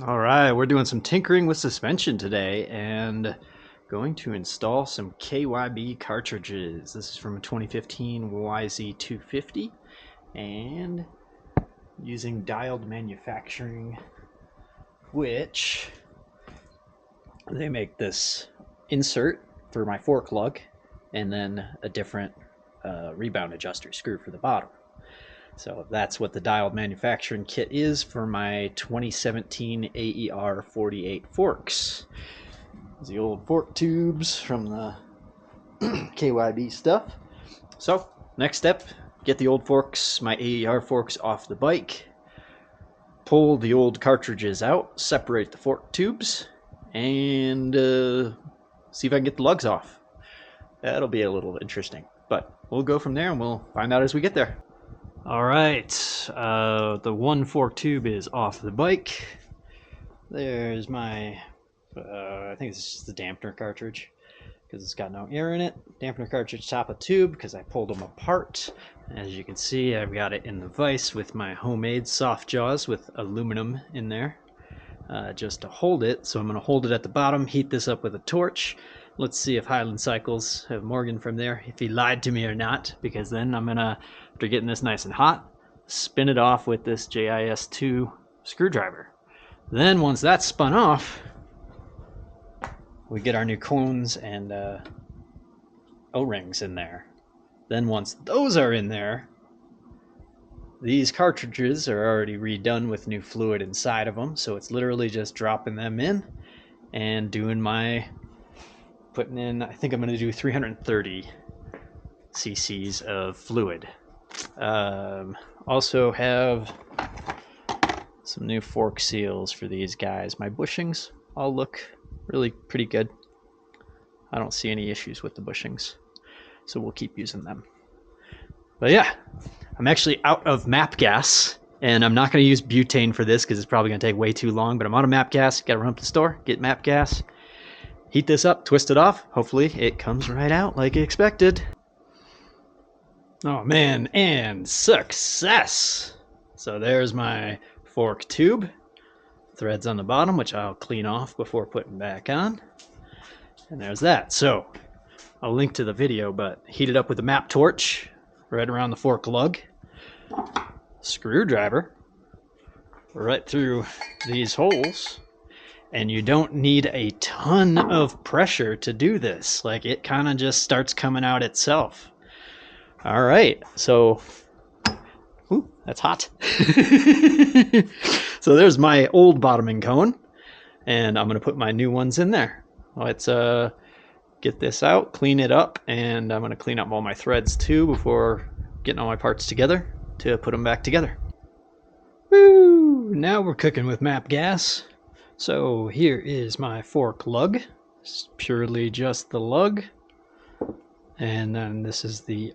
All right, we're doing some tinkering with suspension today and going to install some KYB cartridges. This is from a 2015 YZ250 and using dialed manufacturing, which they make this insert for my fork lug and then a different rebound adjuster screw for the bottom. So that's what the dialed manufacturing kit is for my 2017 AER-48 forks. These are the old fork tubes from the KYB stuff. So next step, get the old forks, my AER forks, off the bike, pull the old cartridges out, separate the fork tubes, and see if I can get the lugs off. That'll be a little interesting, but we'll go from there and we'll find out as we get there. All right, the one fork tube is off the bike. There's my, I think this is just the dampener cartridge because it's got no air in it. Dampener cartridge, top of tube, because I pulled them apart. As you can see, I've got it in the vise with my homemade soft jaws with aluminum in there just to hold it. So I'm going to hold it at the bottom, heat this up with a torch. Let's see if Highland Cycles have Morgan from there, if he lied to me or not, because then I'm going to, after getting this nice and hot, spin it off with this JIS2 screwdriver. Then once that's spun off, we get our new cones and O-rings in there. Then once those are in there, these cartridges are already redone with new fluid inside of them, so it's literally just dropping them in and doing my putting in, I think I'm going to do 330 cc's of fluid. Also have some new fork seals for these guys. My bushings all look really pretty good. I don't see any issues with the bushings, so we'll keep using them. But yeah, I'm actually out of MAP gas, and I'm not going to use butane for this because it's probably going to take way too long, but I'm out of MAP gas. Got to run up to the store, get MAP gas. Heat this up, twist it off. Hopefully it comes right out like expected. Oh man, and success! So there's my fork tube. Threads on the bottom, which I'll clean off before putting back on. And there's that. So I'll link to the video, but heat it up with a MAP torch right around the fork lug. Screwdriver right through these holes. And you don't need a ton of pressure to do this. Like, it kind of just starts coming out itself. All right, so, ooh, that's hot. So there's my old bottoming cone, and I'm gonna put my new ones in there. Let's get this out, clean it up, and I'm gonna clean up all my threads too before getting all my parts together to put them back together. Woo! Now we're cooking with MAP gas. So here is my fork lug. It's purely just the lug. And then this is the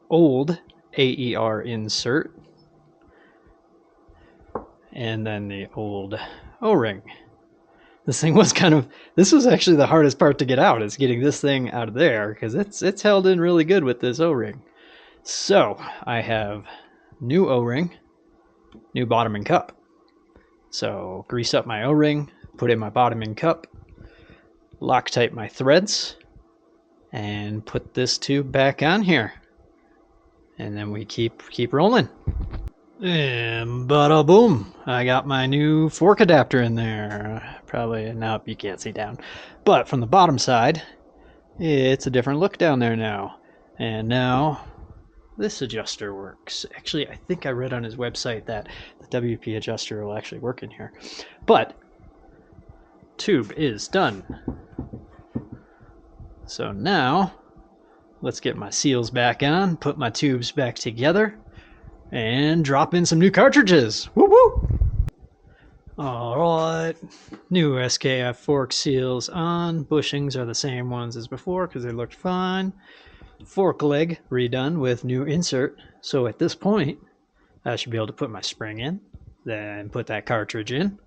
old AER insert. And then the old O-ring. This thing was this was actually the hardest part to get out, is getting this thing out of there, because it's held in really good with this O-ring. So I have new O-ring, new bottoming cup. So grease up my O-ring, put in my bottoming cup, Loctite my threads, and put this tube back on here. And then we keep rolling. And bada boom, I got my new fork adapter in there. Probably, no, you can't see down. But from the bottom side, it's a different look down there now. And now this adjuster works. Actually, I think I read on his website that the WP adjuster will actually work in here. But tube is done. So now let's get my seals back on, put my tubes back together, and drop in some new cartridges. Woo woo! All right, new SKF fork seals on. Bushings are the same ones as before because they looked fine. Fork leg redone with new insert. So at this point, I should be able to put my spring in, then put that cartridge in,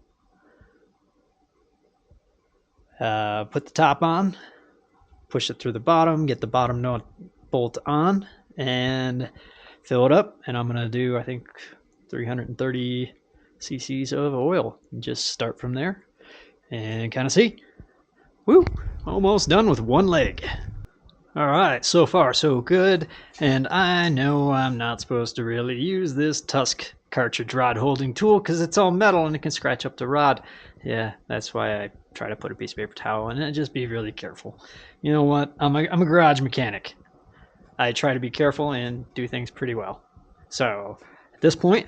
put the top on, push it through the bottom, get the bottom nut bolt on, and fill it up. And I'm going to do, I think, 330 cc's of oil. And just start from there and kind of see. Woo! Almost done with one leg. Alright, so far so good, and I know I'm not supposed to really use this Tusk cartridge rod holding tool because it's all metal and it can scratch up the rod. Yeah, that's why I try to put a piece of paper towel in it and just be really careful. You know what? I'm a garage mechanic. I try to be careful and do things pretty well. So, at this point,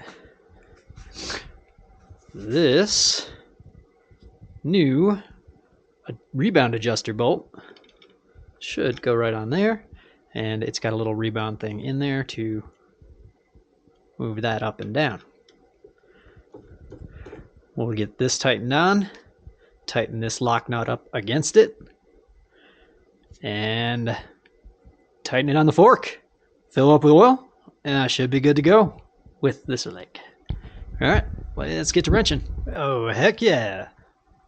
this new rebound adjuster bolt should go right on there, and it's got a little rebound thing in there to move that up and down. We'll get this tightened on, tighten this lock nut up against it, and tighten it on the fork. Fill up with oil, and I should be good to go with this leg. All right, well, let's get to wrenching. Oh, heck yeah.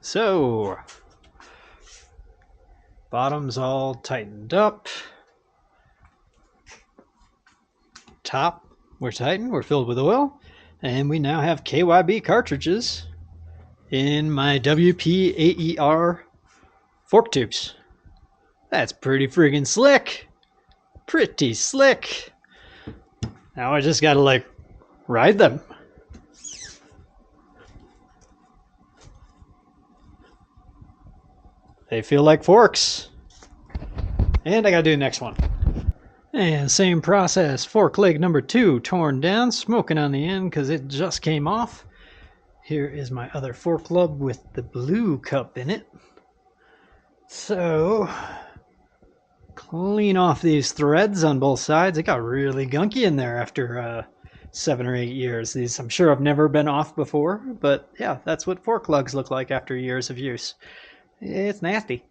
So, bottom's all tightened up. Top, we're tightened, we're filled with oil. And we now have KYB cartridges in my WP AER fork tubes. That's pretty friggin' slick. Pretty slick. Now I just gotta like ride them. They feel like forks. And I gotta do the next one. And same process, fork leg number 2 torn down, smoking on the end because it just came off. Here is my other fork lub with the blue cup in it. So, clean off these threads on both sides. It got really gunky in there after 7 or 8 years. These I'm sure have never been off before, but yeah, that's what fork lugs look like after years of use. It's nasty.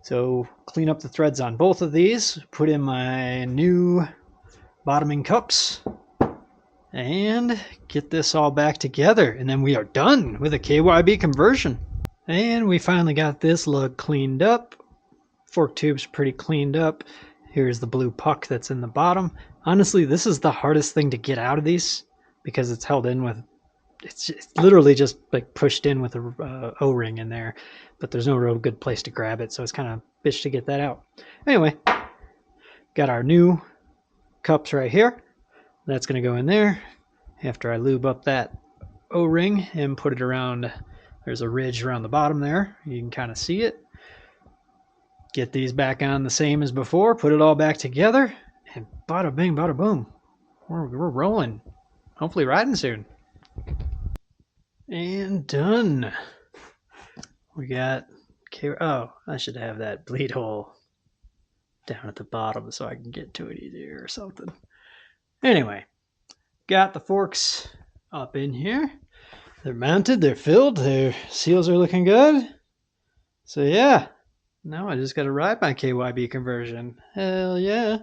So clean up the threads on both of these, put in my new bottoming cups, and get this all back together. And then we are done with a KYB conversion. And we finally got this lug cleaned up. Fork tube's pretty cleaned up. Here's the blue puck that's in the bottom. Honestly, this is the hardest thing to get out of these because it's held in with, it's literally just like pushed in with a O-ring in there. But there's no real good place to grab it, so it's kind of a bitch to get that out. Anyway, got our new cups right here. That's going to go in there after I lube up that O-ring and put it around. There's a ridge around the bottom there. You can kind of see it. Get these back on the same as before. Put it all back together. And bada bing, bada boom. We're rolling. Hopefully riding soon. And done. We got, oh, I should have that bleed hole down at the bottom so I can get to it easier or something. Anyway, got the forks up in here. They're mounted, they're filled, their seals are looking good. So yeah, now I just got to ride my KYB conversion. Hell yeah.